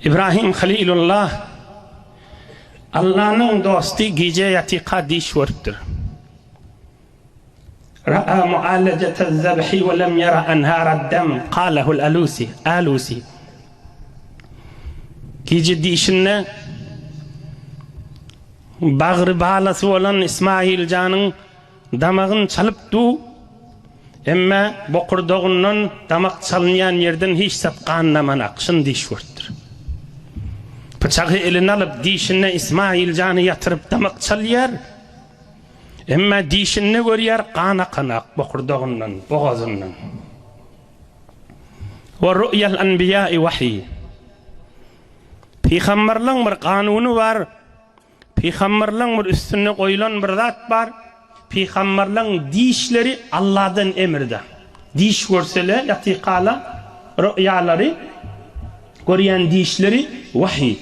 İbrahim Halilullah Allah'ın dostu gece yatika diş vurttur. Ra'a mu'alacete zebhi ve lem yara enhârad dem kâlehul alusi. Gece dişinne bağrı bağlası olan İsmail Can'ın damağın çalıptı. Emme bokurduğundan damak çalınyan yerden hiç sapqanlaman akşın diş vurttur. Bıçağı eline alıp dişine İsmail Can'ı yatırıp damak çalıyar. Emme dişine görüyer kana bokurduğundan, boğazından. Ve ru'yel enbiyai vahiy. Peygamberliğin bir kanunu var. Peygamberliğin bir üstüne koyulan bir zat var. Peygamberliğin dişleri Allah'dan emirde. Diş görsele yatikala rüyaları görüyen dişleri vahiy.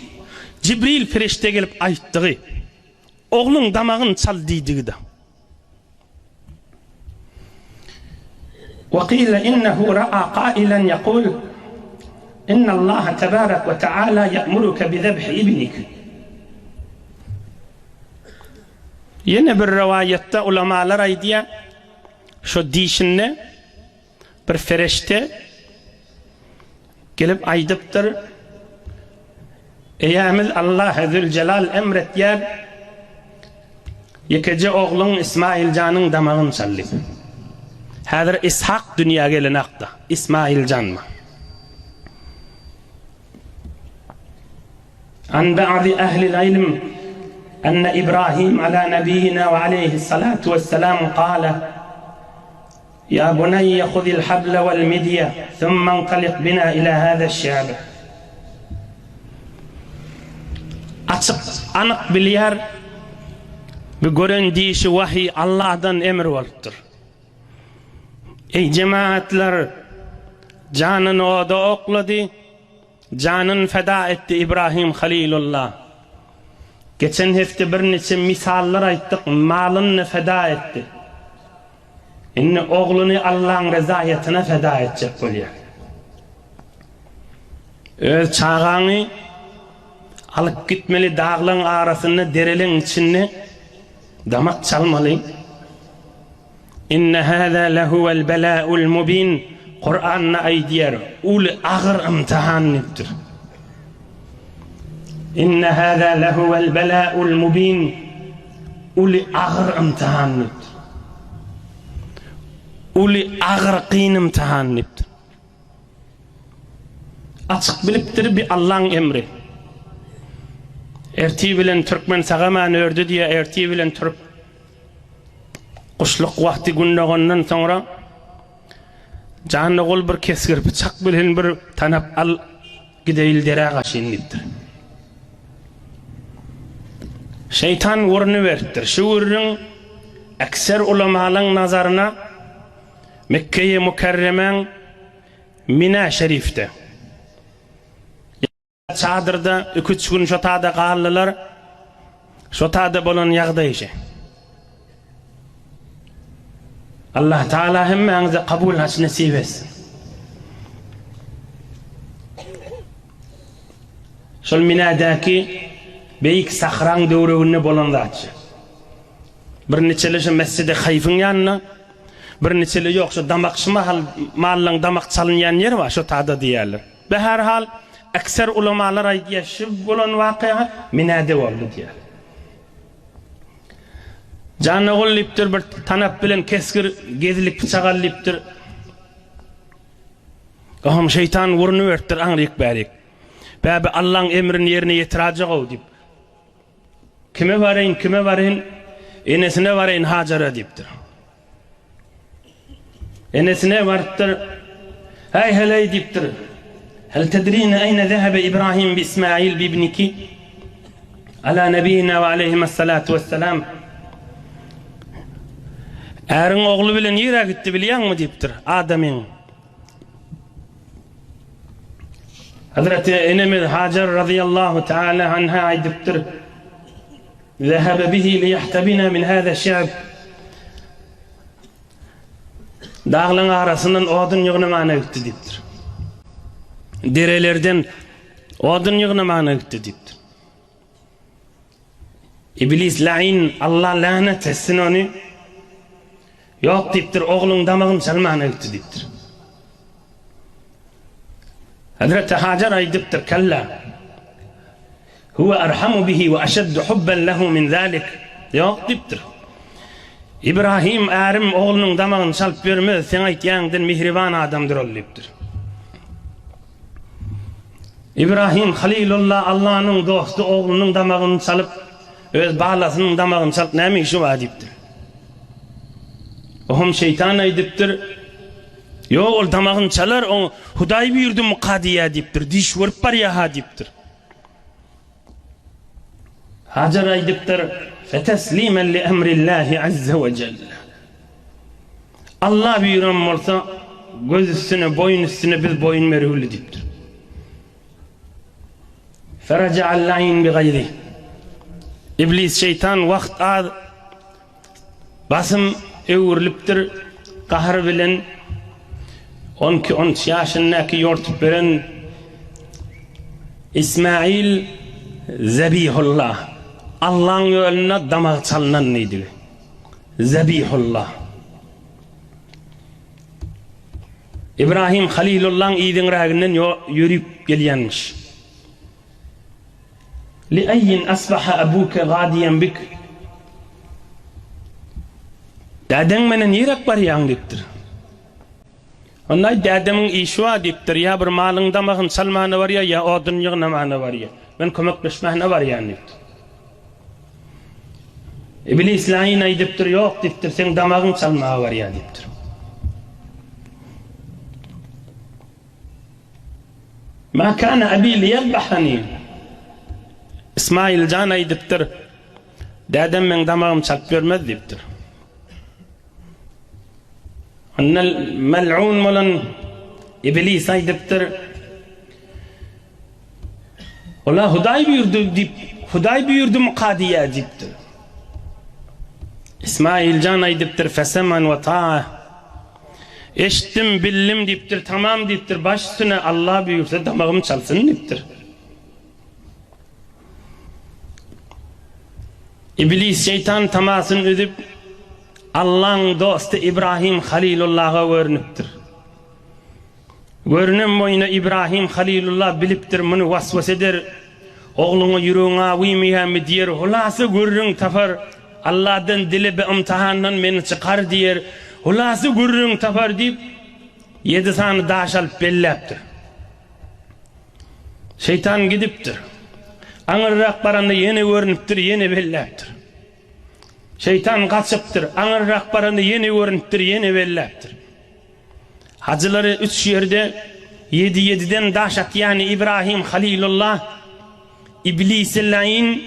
Cibril ferişte gelip ayttığı oğlun damağın çal dediği de. وقيل إنه رأى قائلا يقول إن الله تبارك وتعالى يأمرك بذبح ابنك. Yine bir rivayette ulamalar aydiya şu dişinne bir ferişte gelip aydıptır. Eyyamil Allah Zülcelal emret yer yekece oğlun İsmail Can'ın damağını çaldı. Hadır İshak dünya gelin akta. İsmail Can mı? An ba'di ehlil ilm enne İbrahim ala nebiyyina ve aleyhissalatu vesselam kâle ya bunayye khudil hable vel midye thumma entalik bina ila hâze'ş-şâb. Açık, anık bilyar bir gören dişi vahiy Allah'dan emir vardır. Ey cemaatler, canını o da okladı, canını feda etti İbrahim Halilullah. Geçen hafta bir neçe misallar ayttık, malını feda etti. Şimdi oğlunu Allah'ın rızayetine feda edecek oluyor. Öz çağını alıp gitmeli dağların arasını, derelin içine damak çalmalı. İnne hâzâ lehuvel belâ'ul mubin. Kur'an'na aydiyer. Ul ağır imtihanlıktır. İnne hâzâ lehuvel belâ'ul mubin. Ul ağır imtihanlıktır. Ul ağır kıyın imtihanlıktır. Açık biliptir bir Allah'ın emri. Erti bilen Türkmen sağaman ördü diye erti bilen Türk kuşluk vakti gündağından sonra canlı kol bir keskir bıçak bilen bir tanap al gideyil dere kaşın gittir. Şeytan vurunu verdir. Şu vurun ekser ulamaların nazarına Mekke-i Mukerremen Mina Şerif'te çadırda 2-3 gün şotada kaldılar. Şotada bolan yağdayışı. Allah Teala hemmenize kabul nasip etsin. Şol Mina'daki beyik sahran dövründe bolan zatçı. Bir neçeleşi mescidi Hayf'ın yanına, bir neçeli yok şu damakşı mahallın damak çalınyan yer var şotada diyerler. Ve her hal ekser ulamalar aydiye şu bolan vakıya Mina'da oldu diyer. Canı golliptir bir tanap bilen keskir gezilik bıçak alliptir. Ahım şeytan vurunu vertir anrik berik. Bäbi Allah'ın emrini yerine yetiracak o dip. Kime varayın, enesine varayın Hacer'a diptir. Enesine varıptır, hey heley diptir. Hel tedrine ayne zehebe İbrahim bi İsmail bi ibniki ala nebiyina ve aleyhissalatu vesselam. Erin oğlu bilen yere gitti biliyan mı diptir Adem'in. Hazreti Enemiz Hacer radıyallahu teala anha aydiptir. Zehebe bihi liyahtebina min hâze şe'b. Dağların arasından odun yığınımana gitti diptir. Derelerden Odun yığnamana gitti diptir. İblis la'in Allah lanet etsin onu. Yok diptir, oğlun damağın çalmana gitti diptir. Hazreti Hacer aydıptır, kalla. Huve erhamu bihi ve eşeddu hubben lehu min zalik. Yok diptir. İbrahim erim oğlunun damağını çalıp vermez, sen aytyandan mihriban adamdır ol diptir. İbrahim Halilullah Allah'ın dostu oğlunun damağını çalıp öz bağlasının damağını çalıp neymiş şu adiptir. Ohum şeytan aydıptır. Yo ol damağını çalar o Huday buyurdu mukadiye diptir. Diş vurup var ya hadiptir. Hacer aydıptır. Feteslimen li emrillahi azze ve celle. Allah buyuran olsa göz üstüne boyun üstüne biz boyun merhulü diptir. Feraca'allâin bi gayri. İblis şeytan vakt ağ basım evurliptir kahır bilen 12-13 yaşındaki yortup veren İsmail Zebihullah Allah'ın yoluna damak çalınan neydi? Zebihullah İbrahim Halilullah'ın iyiden rağından yürüyüp geliyenmiş. لأين أصبح أبوك غاديا بك Dadın menen yerak var yan diptir. Onday dadımın işwa diptir. Ya bir malın damağın salmanı var ya odun yığnamanı var ya. Ben kömekleşmehne var ya diptir. İblis la'in aydiptir yok diptir. Sen damağın salmanı var ya diptir. Ma kana abi liyadbahani. İsmail can aydiptir. Dadım men damağım çalıp vermez diptir. Annel mel'un molan İblis aydiptir. Ola Huday buyurdu dip. Huday buyurdu mukadiye diptir. İsmail can aydiptir. Fesemen ve ta'ah. Eşittim billim diptir. Tamam diptir. Baş üstüne Allah buyursa damağım çalsın diptir. İblis şeytan tamasını ödüp Allah'ın dostu İbrahim Halilullah'a görünüptür. Görünüm boyuna İbrahim Halilullah biliptir, bunu vasvas eder. Oğlunu yüreğine uymaya mı diyer, hulası görürün tafar Allah'dan dili bir imtihandan beni çıkar diyer. Hulası görürün tafar deyip 7 tane daş alıp belleptir. Şeytan gidiptir. Anırrak baranda yeni görünüptür, yeni belleptir. Şeytan kaçıptır. Anırrak baranda yeni görünüptür, yeni belleptir. Hacıları 3 yerde 7-7'den daşat yani İbrahim Halilullah İblis-i la'in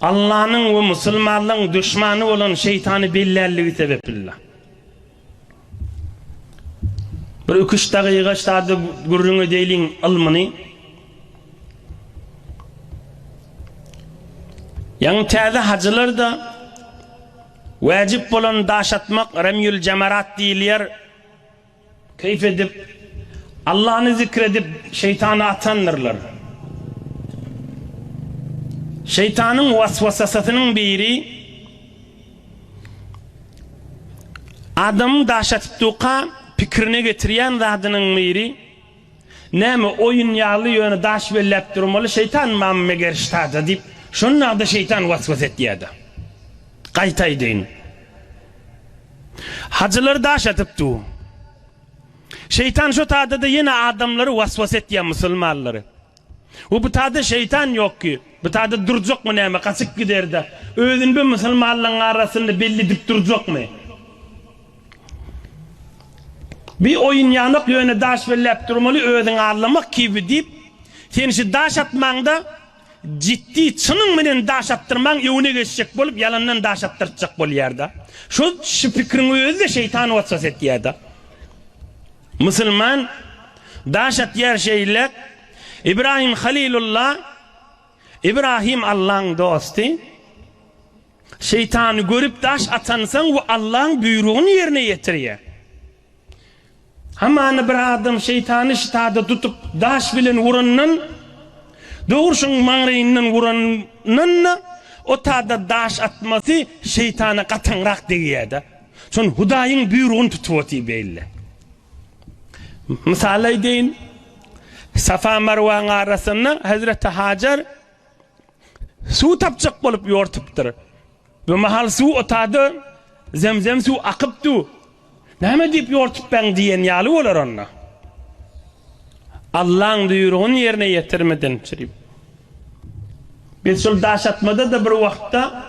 Allah'ın ve Müslümanlığın düşmanı olan şeytanı bellerliği sebebiyle. Bir 3 dakika işte gurrunu değilin ilmini yani tezde hacılar da vacip olan daşatmak remyül cemarat değiller keyif edip Allah'ını zikredip şeytanı atanırlar. Şeytanın vasvasasının biri adamı daşatıptıqa fikrine getiriyen zadının biri nemi oyun yağlı yönü daş bellep durmalı şeytan mamme geriştadı deyip şunlar da şeytan vasvas ettiği da kaytaydın hacıları daşatıptı şeytan şu tadı da yine adamları vasvas ettiği Müslümanları bu tadı şeytan yok ki bu tadı duracak mı nemi kaçık gider de özün bir Müslümanların arasında belli edip duracak mı bir oyun yanık yönü daş bellep durmalı özün ağırlamak gibi deyip sen şu daş atmanda ciddi çının menen daş attırman evine geçecek bolup yalandan daş attıracak bol yerde. Şu fikrin özü de şeytan vasvas ettiği yerde. Müslüman daş at yer şeyler İbrahim Halilullah İbrahim Allah'ın dostu şeytanı görüp daş atansan o Allah'ın buyruğunu yerine getiriyor. Hemen bir adam şeytanı şitada tutup daş bilen vurundan Doğurşun mağrayından vuranınna o tada daş atması şeytana qatanrak degiyada. Son Hudaýyň buyrugyny tutupty belli. Misal aýdyn, Safa Marwa arasynda Hazreti Hajar suw tapjak bolup ýortypdyr. Bu mahal suw otady, zemzem suw akypdy. Näme diýip ýortypbaň diýen ýaly bolar onda. Allah'ın buyruğunu yerine getirmeden çirip. Biz şol daş atmada da bir wagtda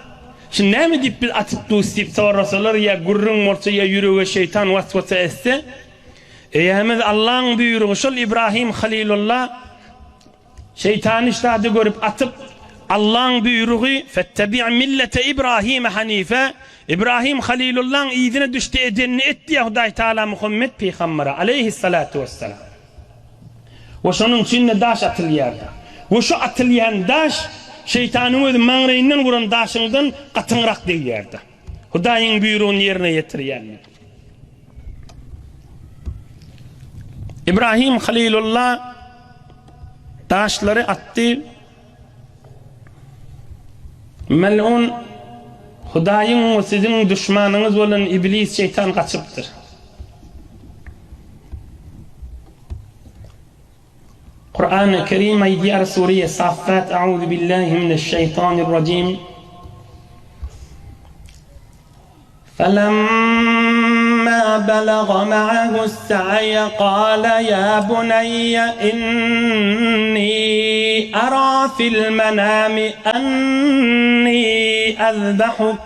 şimdi näme diýip biz atyp duýup sorasalar ya gurrun bolsa ya ýürege şeytan waswasa etse eýemiz Allah'ın buyruğu şol İbrahim Halilullah şeytan iştahdy görüp atyp Allah'ın buyruğu fettabi' millete İbrahim hanife İbrahim Halilullah'ın ýzyna düşdi edenini etdi ya Hudaý Taala Muhammed peýgambere aleyhissalatu vesselam. Ve şonun içinde daş atılýardy. Ve şu atılýan daş şeytanyň öz maňraýyndan vuran daşyňdan gatynrak diýýärdi. Hudaýyň buyrugyny ýerine ýetirýärdi. İbrahim Halilullah daşlary atdy. Mel'un Hudaýyň we siziň düşmanyňyz bolan iblis şeytan gaçypdyr. القرآن الكريم أيديار سورية صافات أعوذ بالله من الشيطان الرجيم فلما بلغ معه السعي قال يا بني إني أرى في المنام أني أذبحك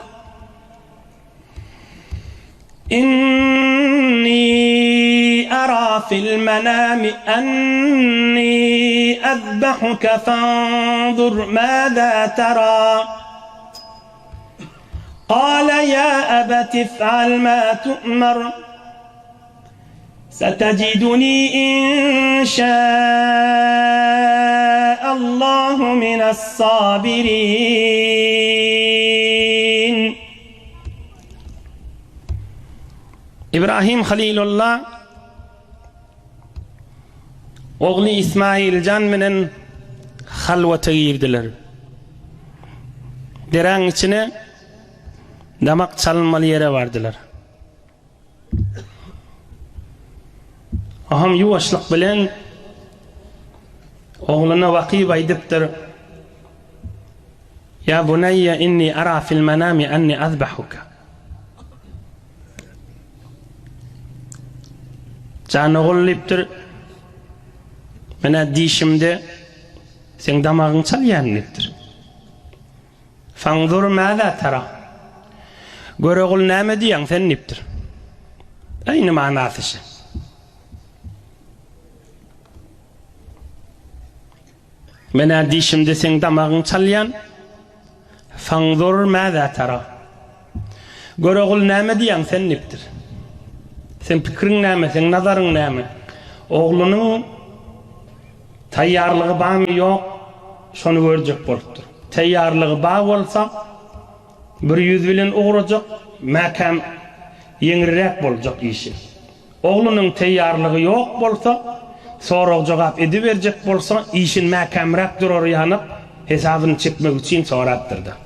أرى في المنام أني أذبحك فانظر ماذا ترى قال يا أبت افعل ما تؤمر ستجدني إن شاء الله من الصابرين. İbrahim Halilullah oğlu İsmail Can menen halwata girdiler. Deren içine damak çalınmalı yere vardılar. Aham yuvaşlık bilen oğluna vakib aydiptir. Ya bunayya inni ara fil manami anni azbahuka. Can oğulliptir. Mena dişimde sen damağın çalyanlıktır. Fanzur mâzâ tara. Göre oğul näme diýen sen niptir. Aýny manasy. Mena dişimde sen damağın çalyan. Fanzur mâzâ tara. Göre oğul näme diýen sen niptir. Sen pikiriň näme, sen nazaryň näme? Oğlunyň tayyarlığı bağımı yok, şonu görjek bolupdyr. Tayyarlığı bağ bolsa, bir yüz bilen uğrajak, makam yeňirek boljak işi. Oğlunyň tayyarlığı yok bolsa, sorag jogap ediberjek bolsa, işin makamrak durar ýanyp, hesabyny çekmek üçin sorapdyrdy.